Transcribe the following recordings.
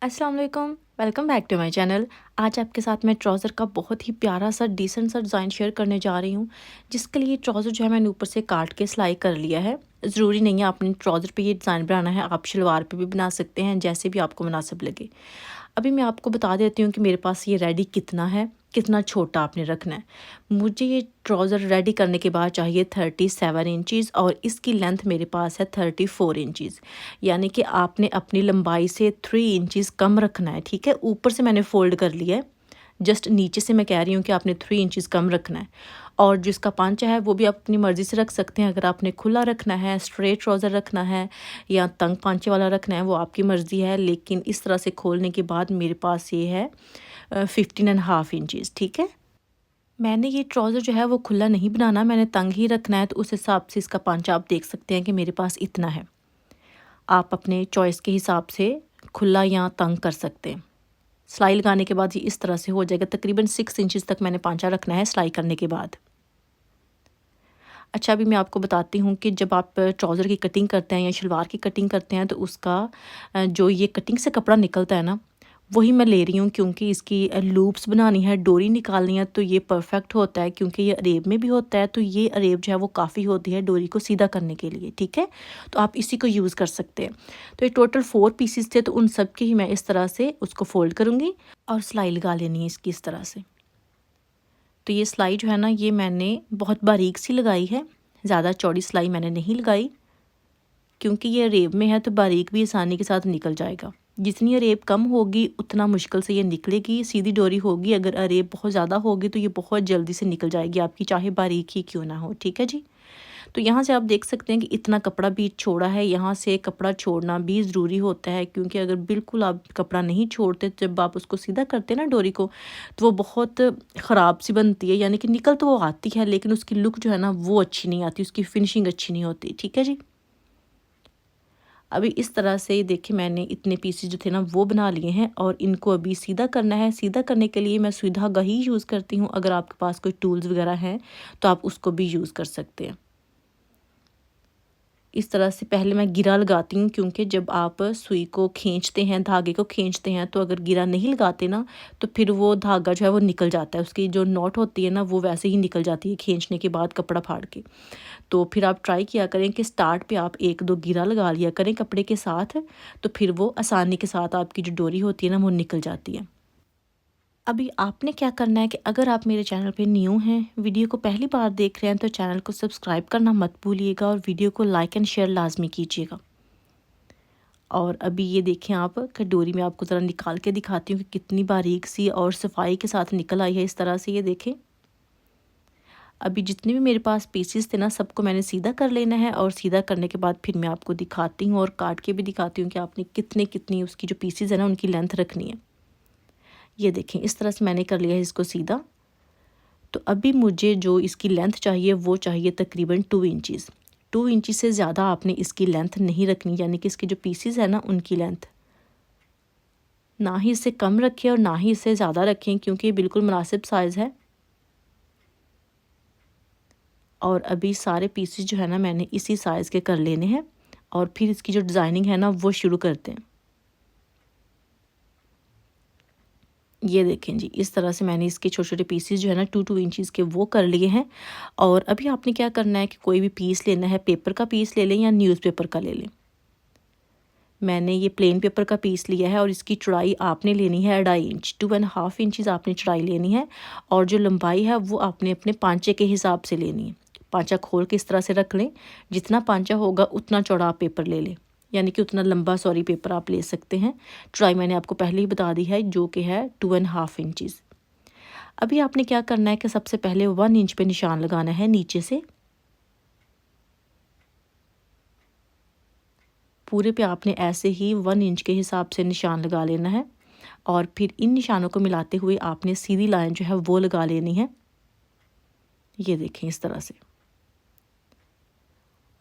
अस्सलाम वालेकुम, welcome back to my channel. आज आपके साथ मैं ट्राउज़र का बहुत ही प्यारा सा डिसेंट सा डिज़ाइन शेयर करने जा रही हूँ, जिसके लिए ट्राउज़र जो है मैंने ऊपर से काट के सिलाई कर लिया है। ज़रूरी नहीं है आपने ट्राउज़र पे ये डिज़ाइन बनाना है, आप शलवार पे भी बना सकते हैं, जैसे भी आपको मुनासिब लगे। अभी मैं आपको बता देती हूँ कि मेरे पास ये रेडी कितना है, कितना छोटा आपने रखना है। मुझे ये ट्राउज़र रेडी करने के बाद चाहिए 37 इंचज़ और इसकी लेंथ मेरे पास है 34 इंचज़। यानी कि आपने अपनी लंबाई से 3 इंचज़ कम रखना है, ठीक है? ऊपर से मैंने फ़ोल्ड कर लिया है, जस्ट नीचे से मैं कह रही हूँ कि आपने 3 इंचज़ कम रखना है। और जिसका पांचा है वो भी आप अपनी मर्ज़ी से रख सकते हैं। अगर आपने खुला रखना है, स्ट्रेट ट्राउज़र रखना है या तंग पांचे वाला रखना है, वो आपकी मर्ज़ी है। लेकिन इस तरह से खोलने के बाद मेरे पास ये है 15.5 इंचज़, ठीक है? मैंने ये ट्राउज़र जो है वो खुला नहीं बनाना, मैंने तंग ही रखना है, तो उस हिसाब से इसका पांचा आप देख सकते हैं कि मेरे पास इतना है। आप अपने चॉइस के हिसाब से खुला या तंग कर सकते हैं। सिलाई लगाने के बाद ये इस तरह से हो जाएगा। तकरीबन 6 इंचज़ तक मैंने पांचा रखना है सिलाई करने के बाद। अच्छा, अभी मैं आपको बताती हूँ कि जब आप ट्राउज़र की कटिंग करते हैं या शलवार की कटिंग करते हैं तो उसका जो ये कटिंग से कपड़ा निकलता है ना, वही मैं ले रही हूँ क्योंकि इसकी लूप्स बनानी है, डोरी निकालनी है, तो ये परफेक्ट होता है क्योंकि ये अरेब में भी होता है, तो ये अरेब जो है वो काफ़ी होती है डोरी को सीधा करने के लिए, ठीक है? तो आप इसी को यूज़ कर सकते हैं। तो ये टोटल 4 पीसेस थे, तो उन सब की ही मैं इस तरह से उसको फ़ोल्ड करूँगी और सिलाई लगा लेनी है इसकी इस तरह से। तो ये सिलाई जो है ना, ये मैंने बहुत बारीक सी लगाई है, ज़्यादा चौड़ी सिलाई मैंने नहीं लगाई क्योंकि ये अरेब में है तो बारीक भी आसानी के साथ निकल जाएगा। जितनी अरेब कम होगी उतना मुश्किल से ये निकलेगी, सीधी डोरी होगी। अगर अरेब बहुत ज़्यादा होगी तो ये बहुत जल्दी से निकल जाएगी आपकी, चाहे बारीक ही क्यों ना हो, ठीक है जी? तो यहाँ से आप देख सकते हैं कि इतना कपड़ा भी छोड़ा है। यहाँ से कपड़ा छोड़ना भी ज़रूरी होता है क्योंकि अगर बिल्कुल आप कपड़ा नहीं छोड़ते, जब आप उसको सीधा करते हैं ना डोरी को, तो वो बहुत ख़राब सी बनती है। यानी कि निकल तो वो आती है लेकिन उसकी लुक जो है ना वो अच्छी नहीं आती, उसकी फिनिशिंग अच्छी नहीं होती, ठीक है जी? अभी इस तरह से देखिए मैंने इतने पीसेस जो थे ना वो बना लिए हैं और इनको अभी सीधा करना है। सीधा करने के लिए मैं सुई धागा ही यूज़ करती हूँ। अगर आपके पास कोई टूल्स वगैरह हैं तो आप उसको भी यूज़ कर सकते हैं। इस तरह से पहले मैं गिरा लगाती हूँ क्योंकि जब आप सुई को खींचते हैं, धागे को खींचते हैं, तो अगर गिरा नहीं लगाते ना तो फिर वो धागा जो है वो निकल जाता है। उसकी जो नॉट होती है ना वो वैसे ही निकल जाती है खींचने के बाद कपड़ा फाड़ के। तो फिर आप ट्राई किया करें कि स्टार्ट पे आप 1-2 गिरा लगा लिया करें कपड़े के साथ, तो फिर वो आसानी के साथ आपकी जो डोरी होती है ना वो निकल जाती है। अभी आपने क्या करना है कि अगर आप मेरे चैनल पे न्यू हैं, वीडियो को पहली बार देख रहे हैं, तो चैनल को सब्सक्राइब करना मत भूलिएगा और वीडियो को लाइक एंड शेयर लाज़मी कीजिएगा। और अभी ये देखें आप कि डोरी में आपको ज़रा निकाल के दिखाती हूँ कि कितनी बारीक सी और सफाई के साथ निकल आई है इस तरह से, ये देखें। अभी जितने भी मेरे पास पीसेस थे ना सबको मैंने सीधा कर लेना है और सीधा करने के बाद फिर मैं आपको दिखाती हूँ और काट के भी दिखाती हूँ कि आपने कितनी उसकी जो पीसेस है ना उनकी लेंथ रखनी है। ये देखें इस तरह से मैंने कर लिया है इसको सीधा। तो अभी मुझे जो इसकी लेंथ चाहिए वो चाहिए तकरीबन 2 इंचज़। 2 इंची से ज़्यादा आपने इसकी लेंथ नहीं रखनी, यानी कि इसके जो पीसेस है ना उनकी लेंथ ना ही इससे कम रखें और ना ही इससे ज़्यादा रखें क्योंकि ये बिल्कुल मुनासिब साइज़ है। और अभी सारे पीसेस जो है ना मैंने इसी साइज़ के कर लेने हैं और फिर इसकी जो डिज़ाइनिंग है ना वो शुरू करते हैं। ये देखें जी, इस तरह से मैंने इसके छोटे-छोटे पीसेस जो है ना 2-2 इंचज़ के वो कर लिए हैं। और अभी आपने क्या करना है कि कोई भी पीस लेना है, पेपर का पीस ले लें या न्यूज़पेपर का ले लें। मैंने ये प्लेन पेपर का पीस लिया है और इसकी चौड़ाई आपने लेनी है 2.5 इंच, 2.5 इंचज़ आपने चौड़ाई लेनी है और जो लंबाई है वो आपने अपने पांचे के हिसाब से लेनी है। पांचा खोल के इस तरह से रख लें, जितना पांचा होगा उतना चौड़ा आप पेपर ले लें, यानी कि उतना लंबा पेपर आप ले सकते हैं। चौड़ाई मैंने आपको पहले ही बता दी है जो कि है 2.5 इंचज़। अभी आपने क्या करना है कि सबसे पहले 1 इंच पे निशान लगाना है नीचे से। पूरे पे आपने ऐसे ही 1 इंच के हिसाब से निशान लगा लेना है और फिर इन निशानों को मिलाते हुए आपने सीधी लाइन जो है वो लगा लेनी है। ये देखें इस तरह से।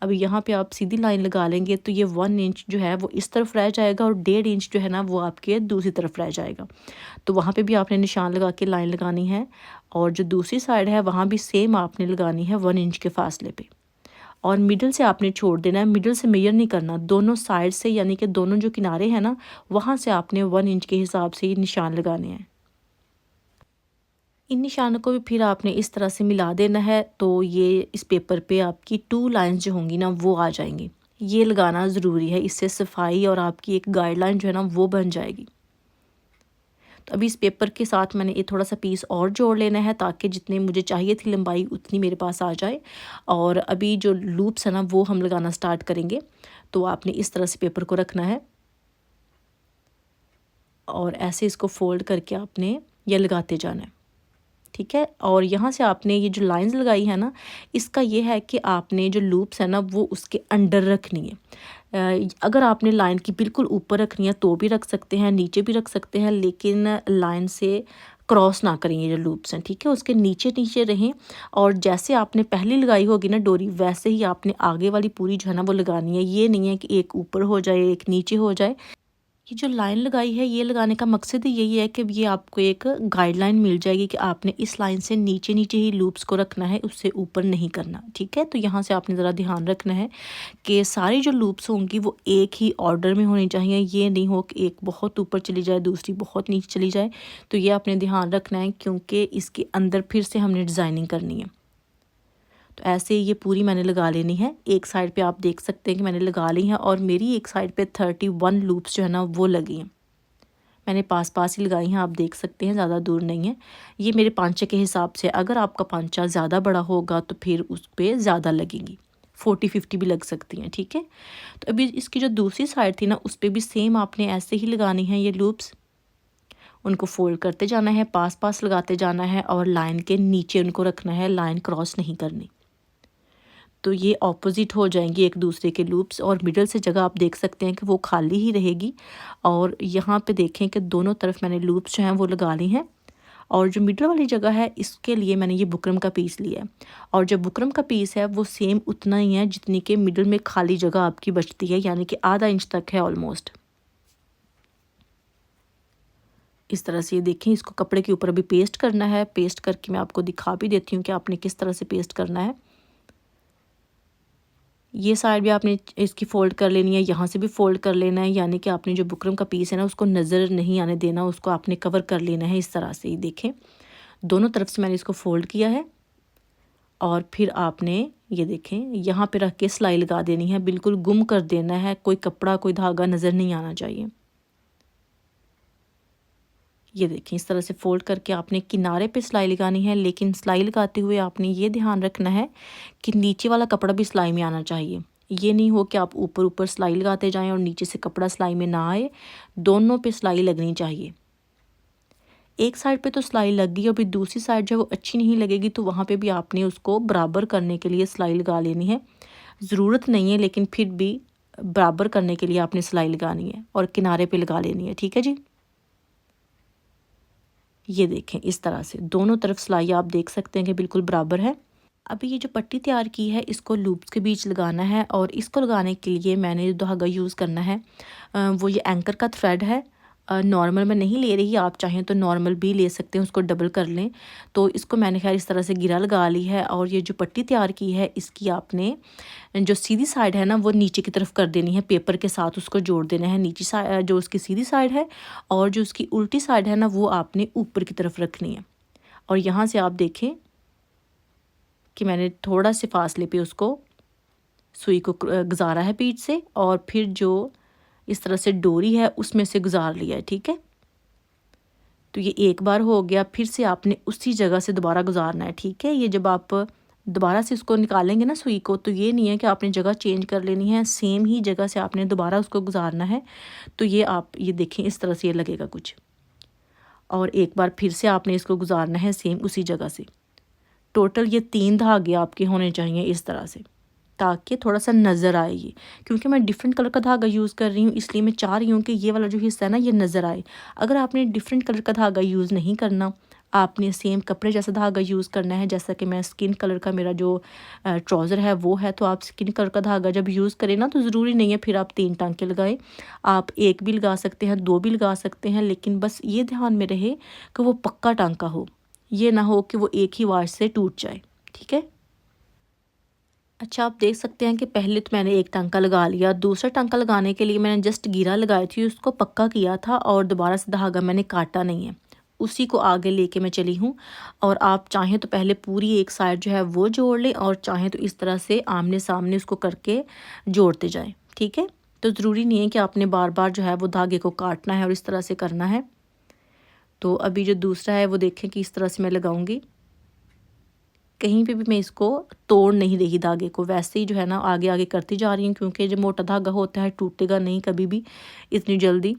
अभी यहाँ पे आप सीधी लाइन लगा लेंगे तो ये 1 इंच जो है वो इस तरफ रह जाएगा और 1.5 इंच जो है ना वो आपके दूसरी तरफ रह जाएगा। तो वहाँ पे भी आपने निशान लगा के लाइन लगानी है और जो दूसरी साइड है वहाँ भी सेम आपने लगानी है 1 इंच के फासले पे। और मिडल से आपने छोड़ देना है, मिडल से मेजर नहीं करना, दोनों साइड से यानी कि दोनों जो किनारे हैं ना वहाँ से आपने 1 इंच के हिसाब से ये निशान लगाने हैं। इन निशानों को भी फिर आपने इस तरह से मिला देना है, तो ये इस पेपर पे आपकी 2 लाइंस जो होंगी ना वो आ जाएंगी। ये लगाना ज़रूरी है, इससे सफाई और आपकी एक गाइडलाइन जो है ना वो बन जाएगी। तो अभी इस पेपर के साथ मैंने ये थोड़ा सा पीस और जोड़ लेना है ताकि जितने मुझे चाहिए थी लंबाई उतनी मेरे पास आ जाए। और अभी जो लूप्स है ना वो हम लगाना स्टार्ट करेंगे। तो आपने इस तरह से पेपर को रखना है और ऐसे इसको फोल्ड करके आपने ये लगाते जाना है, ठीक है। और यहाँ से आपने ये जो लाइंस लगाई है ना, इसका ये है कि आपने जो लूप्स है ना वो उसके अंडर रखनी है। अगर आपने लाइन की बिल्कुल ऊपर रखनी है तो भी रख सकते हैं, नीचे भी रख सकते हैं, लेकिन लाइन से क्रॉस ना करें ये जो लूप्स हैं, ठीक है, उसके नीचे नीचे रहें। और जैसे आपने पहले लगाई होगी ना डोरी, वैसे ही आपने आगे वाली पूरी जो है ना वो लगानी है। ये नहीं है कि एक ऊपर हो जाए एक नीचे हो जाए। ये जो लाइन लगाई है ये लगाने का मकसद ही यही है कि ये आपको एक गाइडलाइन मिल जाएगी कि आपने इस लाइन से नीचे नीचे ही लूप्स को रखना है, उससे ऊपर नहीं करना, ठीक है। तो यहाँ से आपने ज़रा ध्यान रखना है कि सारी जो लूप्स होंगी वो एक ही ऑर्डर में होनी चाहिए। ये नहीं हो कि एक बहुत ऊपर चली जाए दूसरी बहुत नीचे चली जाए। तो ये आपने ध्यान रखना है क्योंकि इसके अंदर फिर से हमने डिज़ाइनिंग करनी है। तो ऐसे ये पूरी मैंने लगा लेनी है। एक साइड पे आप देख सकते हैं कि मैंने लगा ली है और मेरी एक साइड पे 31 लूप्स जो है ना वो लगी हैं। मैंने पास पास ही लगाई हैं, आप देख सकते हैं, ज़्यादा दूर नहीं है। ये मेरे पांचे के हिसाब से, अगर आपका पांचा ज़्यादा बड़ा होगा तो फिर उस पर ज़्यादा लगेंगी, 40-50 भी लग सकती हैं, ठीक है। तो अभी इसकी जो दूसरी साइड थी ना उस पर भी सेम आपने ऐसे ही लगानी है ये लूप्स। उनको फोल्ड करते जाना है, पास पास लगाते जाना है और लाइन के नीचे उनको रखना है, लाइन क्रॉस नहीं करनी। तो ये ऑपोजिट हो जाएंगी एक दूसरे के लूप्स और मिडल से जगह आप देख सकते हैं कि वो खाली ही रहेगी। और यहाँ पे देखें कि दोनों तरफ मैंने लूप्स जो हैं वो लगा ली हैं। और जो मिडल वाली जगह है इसके लिए मैंने ये बुकरम का पीस लिया है। और जो बुकरम का पीस है वो सेम उतना ही है जितनी कि मिडल में खाली जगह आपकी बचती है, यानी कि आधा इंच तक है ऑलमोस्ट। इस तरह से ये देखें, इसको कपड़े के ऊपर अभी पेस्ट करना है। पेस्ट करके मैं आपको दिखा भी देती हूँ कि आपने किस तरह से पेस्ट करना है। ये साइड भी आपने इसकी फ़ोल्ड कर लेनी है, यहाँ से भी फ़ोल्ड कर लेना है, यानी कि आपने जो बुकरम का पीस है ना उसको नज़र नहीं आने देना, उसको आपने कवर कर लेना है इस तरह से। ही देखें, दोनों तरफ से मैंने इसको फ़ोल्ड किया है और फिर आपने ये देखें यहाँ पे रख के सिलाई लगा देनी है, बिल्कुल गुम कर देना है, कोई कपड़ा कोई धागा नज़र नहीं आना चाहिए। ये देखें, इस तरह से फ़ोल्ड करके आपने किनारे पे सिलाई लगानी है, लेकिन सिलाई लगाते हुए आपने ये ध्यान रखना है कि नीचे वाला कपड़ा भी सिलाई में आना चाहिए। ये नहीं हो कि आप ऊपर ऊपर सिलाई लगाते जाएं और नीचे से कपड़ा सिलाई में ना आए, दोनों पे सिलाई लगनी चाहिए। एक साइड पे तो सिलाई लग गई और फिर दूसरी साइड जो है वो अच्छी नहीं लगेगी, तो वहाँ पे भी आपने उसको बराबर करने के लिए सिलाई लगा लेनी है। ज़रूरत नहीं है लेकिन फिर भी बराबर करने के लिए आपने सिलाई लगानी है और किनारे पे लगा लेनी है, ठीक है जी। ये देखें, इस तरह से दोनों तरफ सिलाई आप देख सकते हैं कि बिल्कुल बराबर है। अभी ये जो पट्टी तैयार की है इसको लूप्स के बीच लगाना है और इसको लगाने के लिए मैंने जो धागा यूज़ करना है वो ये एंकर का थ्रेड है। नॉर्मल मैं नहीं ले रही, आप चाहें तो नॉर्मल भी ले सकते हैं, उसको डबल कर लें। तो इसको मैंने खैर इस तरह से गिरा लगा ली है और ये जो पट्टी तैयार की है इसकी आपने जो सीधी साइड है ना वो नीचे की तरफ कर देनी है, पेपर के साथ उसको जोड़ देना है। नीचे साइड जो उसकी सीधी साइड है और जो उसकी उल्टी साइड है ना वो आपने ऊपर की तरफ रखनी है। और यहाँ से आप देखें कि मैंने थोड़ा से फासले पे उसको सुई को गुजारा है पीठ से और फिर जो इस तरह से डोरी है उसमें से गुजार लिया है, ठीक है। तो ये एक बार हो गया, फिर से आपने उसी जगह से दोबारा गुजारना है, ठीक है। ये जब आप दोबारा से उसको निकालेंगे ना सुई को, तो ये नहीं है कि आपने जगह चेंज कर लेनी है, सेम ही जगह से आपने दोबारा उसको गुजारना है। तो ये आप ये देखें, इस तरह से ये लगेगा कुछ। और एक बार फिर से आपने इसको गुजारना है सेम उसी जगह से। टोटल ये 3 धागे आपके होने चाहिए इस तरह से, ताकि थोड़ा सा नज़र आए ये। क्योंकि मैं डिफरेंट कलर का धागा यूज़ कर रही हूँ इसलिए मैं चाह रही हूँ कि ये वाला जो हिस्सा है ना ये नज़र आए। अगर आपने डिफरेंट कलर का धागा यूज़ नहीं करना, आपने सेम कपड़े जैसा धागा यूज़ करना है। जैसा कि मैं स्किन कलर का मेरा जो ट्राउज़र है वो है, तो आप स्किन कलर का धागा जब यूज़ करें ना तो ज़रूरी नहीं है फिर आप 3 टांके लगाएं, आप एक भी लगा सकते हैं, 2 भी लगा सकते हैं, लेकिन बस ये ध्यान में रहे कि वो पक्का टांका हो, ये ना हो कि वो एक ही वार से टूट जाए, ठीक है। अच्छा, आप देख सकते हैं कि पहले तो मैंने एक टांका लगा लिया, दूसरा टांका लगाने के लिए मैंने जस्ट गिरा लगाई थी, उसको पक्का किया था और दोबारा से धागा मैंने काटा नहीं है, उसी को आगे लेके मैं चली हूँ। और आप चाहें तो पहले पूरी एक साइड जो है वो जोड़ लें और चाहें तो इस तरह से आमने सामने उसको करके जोड़ते जाएं, ठीक है। तो ज़रूरी नहीं है कि आपने बार बार जो है वो धागे को काटना है और इस तरह से करना है। तो अभी जो दूसरा है वो देखें कि इस तरह से मैं लगाऊंगी, कहीं पे भी मैं इसको तोड़ नहीं रही धागे को, वैसे ही जो है ना आगे आगे करती जा रही हूँ, क्योंकि जो मोटा धागा होता है टूटेगा नहीं कभी भी इतनी जल्दी।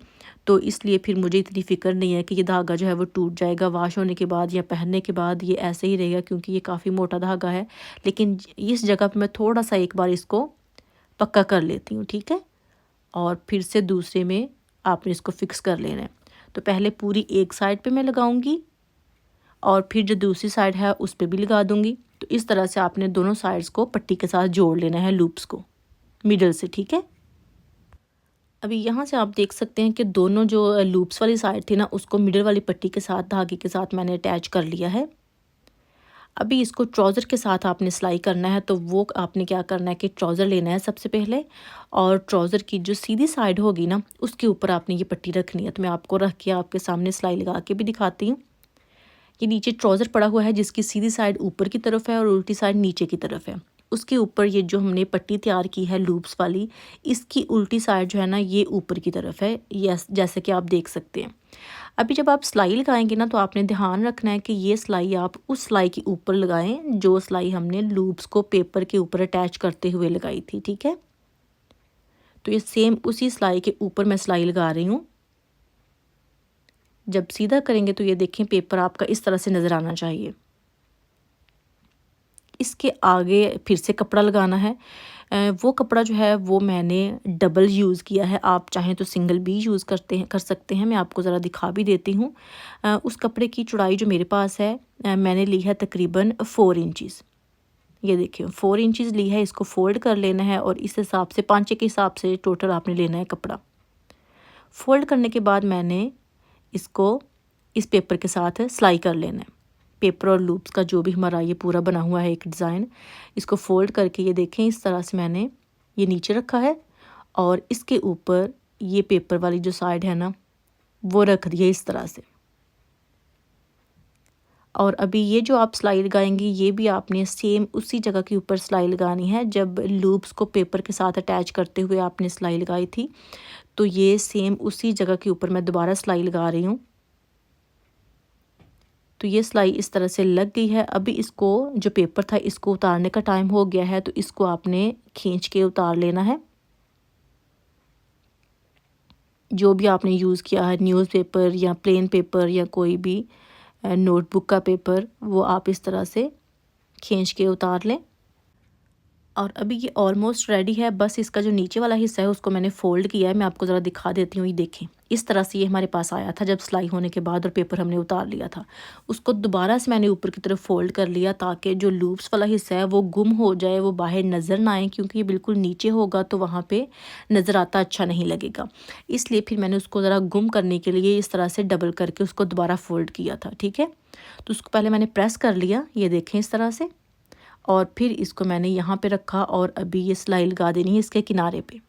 तो इसलिए फिर मुझे इतनी फ़िक्र नहीं है कि ये धागा जो है वो टूट जाएगा वॉश होने के बाद या पहनने के बाद, ये ऐसे ही रहेगा क्योंकि ये काफ़ी मोटा धागा है। लेकिन इस जगह पर मैं थोड़ा सा एक बार इसको पक्का कर लेती हूँ, ठीक है। और फिर से दूसरे में आपने इसको फिक्स कर लेना है। तो पहले पूरी एक साइड पे मैं लगाऊंगी और फिर जो दूसरी साइड है उस पर भी लगा दूंगी। तो इस तरह से आपने दोनों साइड्स को पट्टी के साथ जोड़ लेना है, लूप्स को मिडल से, ठीक है। अभी यहाँ से आप देख सकते हैं कि दोनों जो लूप्स वाली साइड थी ना उसको मिडल वाली पट्टी के साथ धागे के साथ मैंने अटैच कर लिया है। अभी इसको ट्राउज़र के साथ आपने सिलाई करना है, तो वो आपने क्या करना है कि ट्राउज़र लेना है सबसे पहले, और ट्राउज़र की जो सीधी साइड होगी ना उसके ऊपर आपने ये पट्टी रखनी है। तो मैं आपको रख के आपके सामने सिलाई लगा के भी दिखाती हूँ। ये नीचे ट्राउज़र पड़ा हुआ है जिसकी सीधी साइड ऊपर की तरफ है और उल्टी साइड नीचे की तरफ है। उसके ऊपर ये जो हमने पट्टी तैयार की है लूप्स वाली, इसकी उल्टी साइड जो है ना ये ऊपर की तरफ है, यस, जैसे कि आप देख सकते हैं। अभी जब आप सिलाई लगाएंगे ना तो आपने ध्यान रखना है कि ये सिलाई आप उस सिलाई के ऊपर लगाएं जो सिलाई हमने लूप्स को पेपर के ऊपर अटैच करते हुए लगाई थी, ठीक है। तो ये सेम उसी सिलाई के ऊपर मैं सिलाई लगा रही हूँ। जब सीधा करेंगे तो ये देखें पेपर आपका इस तरह से नज़र आना चाहिए। इसके आगे फिर से कपड़ा लगाना है। वो कपड़ा जो है वो मैंने डबल यूज़ किया है, आप चाहें तो सिंगल भी यूज़ कर सकते हैं। मैं आपको ज़रा दिखा भी देती हूँ। उस कपड़े की चौड़ाई जो मेरे पास है मैंने ली है तकरीबन 4 इंचज़। ये देखिए 4 इंचज़ ली है, इसको फोल्ड कर लेना है और इस हिसाब से पांचे के हिसाब से टोटल आपने लेना है कपड़ा। फोल्ड करने के बाद मैंने इसको इस पेपर के साथ सिलाई कर लेना है। पेपर और लूप्स का जो भी हमारा ये पूरा बना हुआ है एक डिज़ाइन, इसको फोल्ड करके ये देखें इस तरह से मैंने ये नीचे रखा है और इसके ऊपर ये पेपर वाली जो साइड है ना वो रख दी है इस तरह से। और अभी ये जो आप सिलाई लगाएंगी ये भी आपने सेम उसी जगह के ऊपर सिलाई लगानी है जब लूप्स को पेपर के साथ अटैच करते हुए आपने सिलाई लगाई थी। तो ये सेम उसी जगह के ऊपर मैं दोबारा सिलाई लगा रही हूँ। तो ये सिलाई इस तरह से लग गई है। अभी इसको जो पेपर था इसको उतारने का टाइम हो गया है, तो इसको आपने खींच के उतार लेना है। जो भी आपने यूज़ किया है न्यूज़पेपर या प्लेन पेपर या कोई भी नोटबुक का पेपर, वो आप इस तरह से खींच के उतार लें। और अभी ये ऑलमोस्ट रेडी है, बस इसका जो नीचे वाला हिस्सा है उसको मैंने फ़ोल्ड किया है। मैं आपको ज़रा दिखा देती हूँ, ये देखें इस तरह से ये हमारे पास आया था जब सिलाई होने के बाद और पेपर हमने उतार लिया था। उसको दोबारा से मैंने ऊपर की तरफ फ़ोल्ड कर लिया ताकि जो लूप्स वाला हिस्सा है वो गुम हो जाए, वो बाहर नज़र ना आए, क्योंकि ये बिल्कुल नीचे होगा तो वहाँ पर नज़र आता अच्छा नहीं लगेगा। इसलिए फिर मैंने उसको ज़रा गुम करने के लिए इस तरह से डबल करके उसको दोबारा फ़ोल्ड किया था, ठीक है। तो उसको पहले मैंने प्रेस कर लिया, ये देखें इस तरह से, और फिर इसको मैंने यहाँ पे रखा और अभी ये सिलाई लगा देनी है इसके किनारे पे।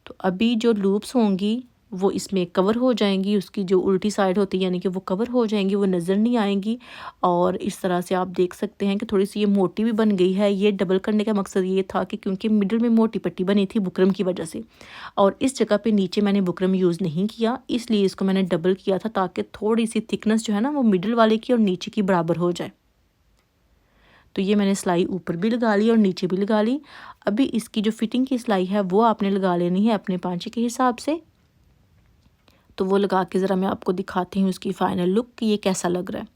तो अभी जो लूप्स होंगी वो इसमें कवर हो जाएंगी, उसकी जो उल्टी साइड होती है यानी कि वो कवर हो जाएंगी, वो नज़र नहीं आएंगी। और इस तरह से आप देख सकते हैं कि थोड़ी सी ये मोटी भी बन गई है। ये डबल करने का मकसद ये था कि क्योंकि मिडिल में मोटी पट्टी बनी थी बुकरम की वजह से, और इस जगह पे नीचे मैंने बुकरम यूज़ नहीं किया, इसलिए इसको मैंने डबल किया था ताकि थोड़ी सी थिकनेस जो है ना वो मिडिल वाले की और नीचे की बराबर हो जाए। तो ये मैंने सिलाई ऊपर भी लगा ली और नीचे भी लगा ली। अभी इसकी जो फिटिंग की सिलाई है वो आपने लगा लेनी है अपने पांचे के हिसाब से। तो वो लगा के ज़रा मैं आपको दिखाती हूँ इसकी फ़ाइनल लुक कि ये कैसा लग रहा है।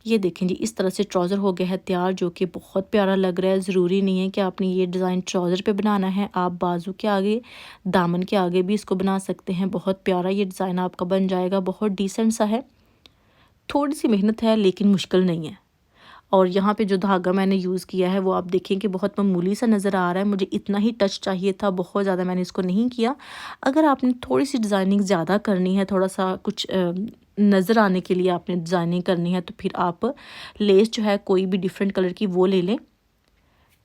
ये देखें जी, इस तरह से ट्राउज़र हो गया है तैयार, जो कि बहुत प्यारा लग रहा है। ज़रूरी नहीं है कि आपने ये डिज़ाइन ट्राउज़र पे बनाना है, आप बाजू के आगे, दामन के आगे भी इसको बना सकते हैं। बहुत प्यारा ये डिज़ाइन आपका बन जाएगा, बहुत डिसेंट सा है। थोड़ी सी मेहनत है लेकिन मुश्किल नहीं है। और यहाँ पे जो धागा मैंने यूज़ किया है वो आप देखें कि बहुत मामूली सा नज़र आ रहा है। मुझे इतना ही टच चाहिए था, बहुत ज़्यादा मैंने इसको नहीं किया। अगर आपने थोड़ी सी डिज़ाइनिंग ज़्यादा करनी है, थोड़ा सा कुछ नज़र आने के लिए आपने डिज़ाइनिंग करनी है तो फिर आप लेस जो है कोई भी डिफरेंट कलर की वो ले लें।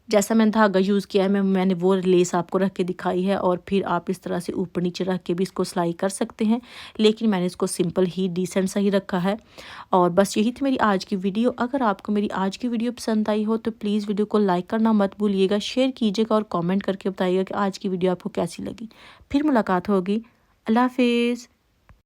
जैसा मैंने धागा यूज़ किया है मैंने वो लेस आपको रख के दिखाई है, और फिर आप इस तरह से ऊपर नीचे रख के भी इसको सिलाई कर सकते हैं, लेकिन मैंने इसको सिंपल ही डिसेंट सा ही रखा है। और बस यही थी मेरी आज की वीडियो। अगर आपको मेरी आज की वीडियो पसंद आई हो तो प्लीज़ वीडियो को लाइक करना मत भूलिएगा, शेयर कीजिएगा और कॉमेंट करके बताइएगा कि आज की वीडियो आपको कैसी लगी। फिर मुलाकात होगी। अल्लाह हाफिज़।